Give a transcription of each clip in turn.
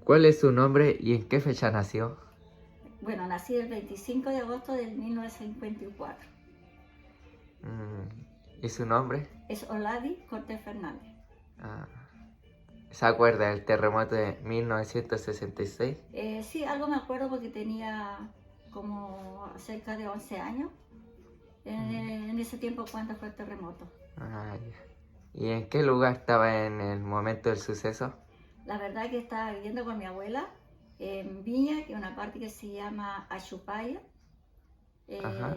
¿Cuál es su nombre y en qué fecha nació? Bueno, nací el 25 de agosto del 1954. ¿Y su nombre? Es Oladi Cortés Fernández. Ah, ¿Se acuerda del terremoto de 1966? Sí, algo me acuerdo porque tenía como cerca de 11 años en ese tiempo cuando fue el terremoto. Ya. ¿Y en qué lugar estaba en el momento del suceso? La verdad es que estaba viviendo con mi abuela en Viña, que es una parte que se llama Achupaya. Ajá.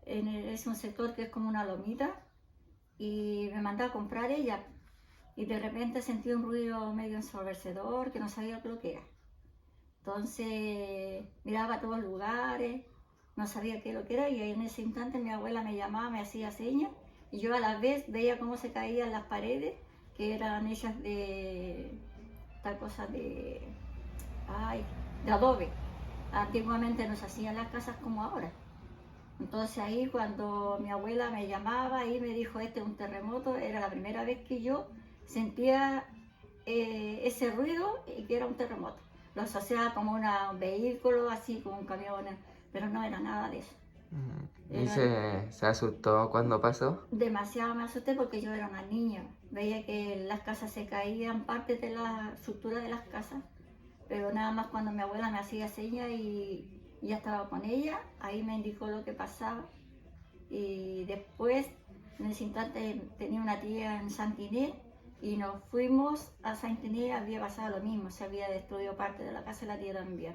Es un sector que es como una lomita y me mandó a comprar ella. Y de repente sentí un ruido medio ensordecedor que no sabía lo que era. Entonces miraba a todos lugares, no sabía qué lo que era y en ese instante mi abuela me llamaba, me hacía señas y yo a la vez veía cómo se caían las paredes que eran hechas de tal cosa de adobe. Antiguamente no se hacían las casas como ahora. Entonces ahí cuando mi abuela me llamaba y me dijo este es un terremoto, era la primera vez que yo sentía ese ruido y que era un terremoto. Lo asociaba como un vehículo, así como un camión, pero no era nada de eso. ¿Y Era se asustó cuando pasó? demasiado, me asusté porque yo era una niña. Veía que las casas se caían, parte de la estructura de las casas, pero nada más cuando mi abuela me hacía señas y ya estaba con ella, ahí me indicó lo que pasaba. Y después, en ese instante, tenía una tía en Santiné y nos fuimos a Santiné, había pasado lo mismo, se había destruido parte de la casa y la tía también.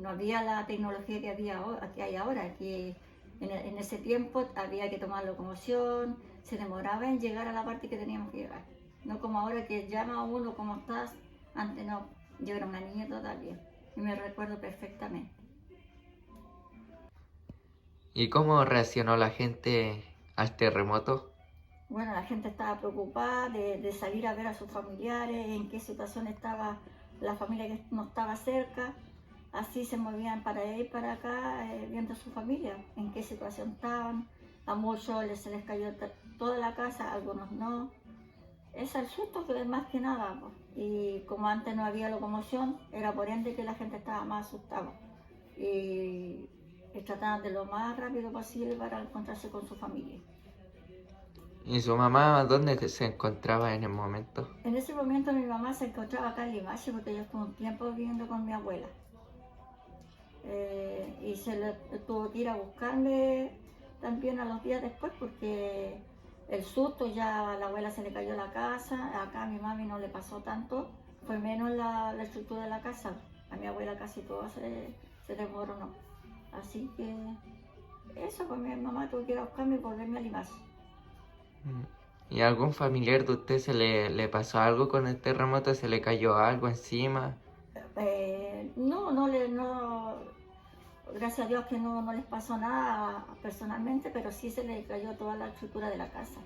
No había la tecnología que hay ahora, que en ese tiempo había que tomar locomoción, se demoraba en llegar a la parte que teníamos que llegar. No como ahora que llama a uno, ¿cómo estás? Antes no, yo era una niña todavía y me recuerdo perfectamente. ¿Y cómo reaccionó la gente al terremoto? Bueno, la gente estaba preocupada de salir a ver a sus familiares, en qué situación estaba la familia que no estaba cerca. Así se movían para allá y para acá viendo a su familia, en qué situación estaban. A muchos se les cayó toda la casa, a algunos no. Es el susto que más que nada, pues. Y como antes no había locomoción, era por ende que la gente estaba más asustada. Y trataban de lo más rápido posible para encontrarse con su familia. ¿Y su mamá dónde se encontraba en el momento? En ese momento mi mamá se encontraba acá en Limache porque yo estuve un tiempo viviendo con mi abuela. Y tuvo que ir a buscarme también a los días después porque el susto ya a la abuela se le cayó la casa, acá a mi mami no le pasó tanto, fue menos la estructura de la casa, a mi abuela casi todo se desmoronó. Así que eso, pues mi mamá tuvo que ir a buscarme y volverme a Limache. ¿Y a algún familiar de usted le pasó algo con el terremoto? ¿Se le cayó algo encima? No, gracias a Dios que no les pasó nada personalmente, pero sí se les cayó toda la estructura de la casa,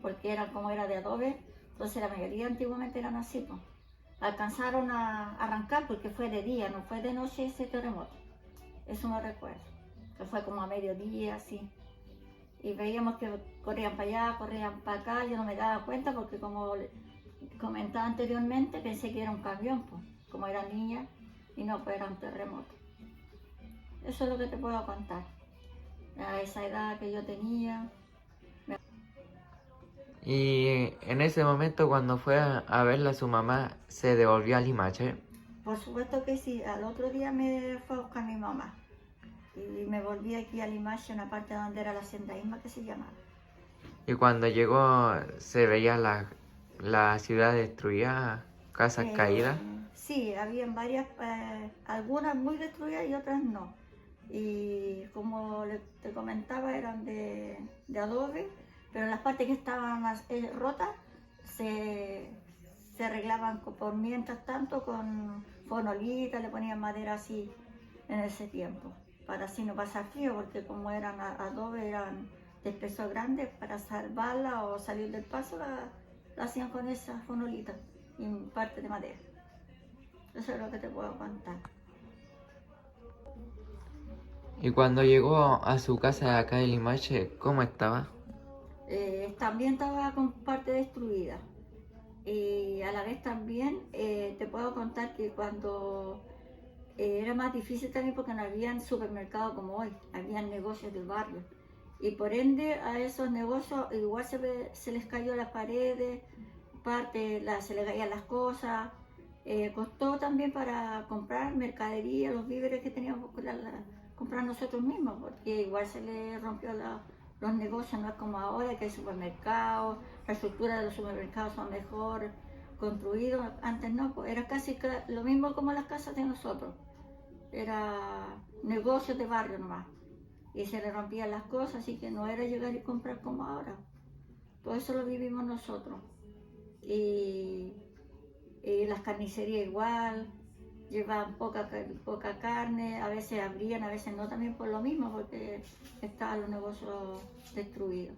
porque era como era de adobe, entonces la mayoría antiguamente eran así, pues. Alcanzaron a arrancar porque fue de día, no fue de noche ese terremoto, eso me recuerdo, que fue como a mediodía, así, y veíamos que corrían para allá, corrían para acá, yo no me daba cuenta porque como comentaba anteriormente, pensé que era un camión, pues, como era niña, y no, pues era un terremoto. Eso es lo que te puedo contar. A esa edad que yo tenía. Y en ese momento cuando fue a verla su mamá, se devolvió a Limache. Por supuesto que sí, al otro día me fue a buscar mi mamá. Y me volví aquí a Limache, una parte donde era la hacienda Isma que se llamaba. Y cuando llegó se veía la ciudad destruida, casas caídas. Sí, habían varias, algunas muy destruidas y otras no. Y como te comentaba, eran de adobe, pero las partes que estaban rotas se, se arreglaban por mientras tanto con fonolitas, le ponían madera así en ese tiempo, para así no pasar frío, porque como eran adobe, eran de espesor grande, para salvarla o salir del paso, la hacían con esas fonolitas y parte de madera. Eso es lo que te puedo contar. Y cuando llegó a su casa acá en Limache, ¿cómo estaba? También estaba con parte destruida y a la vez vez también te puedo contar que cuando era más difícil también porque no habían supermercados como hoy, habían negocios del barrio. Y por ende a esos negocios igual se les cayó las paredes, se les caían las cosas. Costó también para comprar mercadería, los víveres que teníamos que comprar nosotros mismos, porque igual se les rompió los negocios, no es como ahora que hay supermercados, la estructura de los supermercados son mejor construidos. Antes no, pues era casi lo mismo como las casas de nosotros, era negocios de barrio nomás, y se le rompían las cosas, así que no era llegar y comprar como ahora. Todo eso lo vivimos nosotros. Y las carnicerías igual, llevaban poca carne, a veces abrían, a veces no, también por lo mismo, porque estaban los negocios destruidos.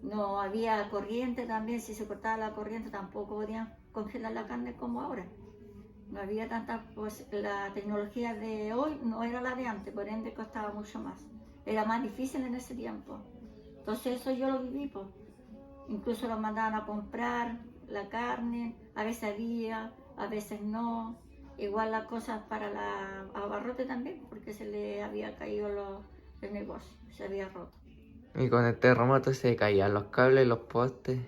No había corriente también, si se cortaba la corriente tampoco podían congelar la carne como ahora. No había tanta, pues la tecnología de hoy no era la de antes, por ende costaba mucho más. Era más difícil en ese tiempo. Entonces eso yo lo viví, pues. Incluso los mandaban a comprar la carne, a veces había, a veces no. Igual las cosas para la abarrote también, porque se le había caído el negocio, se había roto. Y con el terremoto se caían los cables, los postes.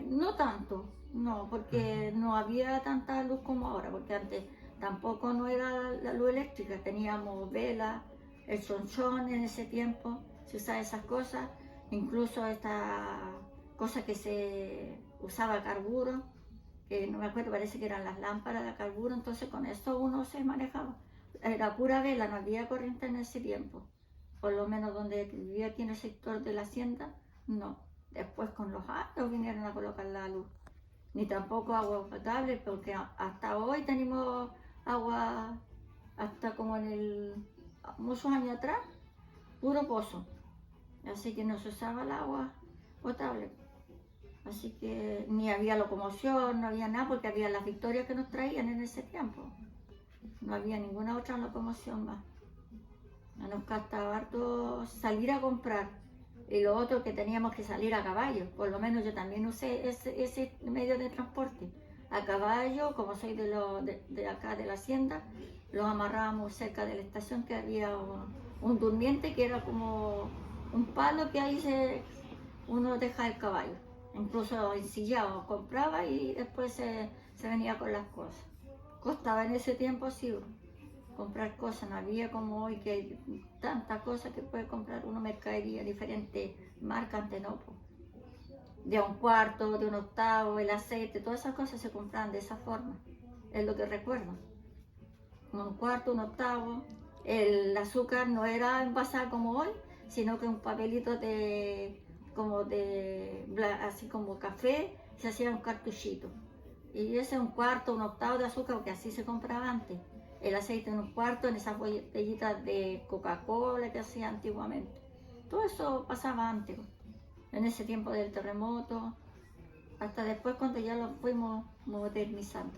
No tanto, no, porque no había tanta luz como ahora, porque antes tampoco no era la luz eléctrica, teníamos velas, el chonchón en ese tiempo, se usaba esas cosas, incluso esta cosa que se usaba carburo, que no me acuerdo, parece que eran las lámparas de carburo, entonces con esto uno se manejaba. Era pura vela, no había corriente en ese tiempo, por lo menos donde vivía aquí en el sector de la hacienda, no. Después con los años vinieron a colocar la luz. Ni tampoco agua potable, porque hasta hoy tenemos agua, hasta como muchos años atrás, puro pozo. Así que no se usaba el agua potable. Así que ni había locomoción, no había nada, porque había las victorias que nos traían en ese tiempo. No había ninguna otra locomoción más. Nos costaba harto salir a comprar. Y lo otro que teníamos que salir a caballo, por lo menos yo también usé ese medio de transporte. A caballo, como soy de acá de la hacienda, los amarrábamos cerca de la estación, que había un durmiente que era como un palo que ahí uno deja el caballo. Incluso ensillado, compraba y después se venía con las cosas. Costaba en ese tiempo, sí, comprar cosas, no había como hoy que hay tantas cosas que puede comprar uno, mercadería, diferentes marcas, antes no, pues. De un cuarto, de un octavo, el aceite, todas esas cosas se compraban de esa forma, es lo que recuerdo. Un cuarto, un octavo, el azúcar no era envasado como hoy, sino que un papelito así como café, se hacía un cartuchito. Y ese es un cuarto, un octavo de azúcar, porque así se compraba antes. El aceite en un cuarto, en esas botellitas de Coca-Cola que hacía antiguamente. Todo eso pasaba antes, en ese tiempo del terremoto, hasta después cuando ya lo fuimos modernizando.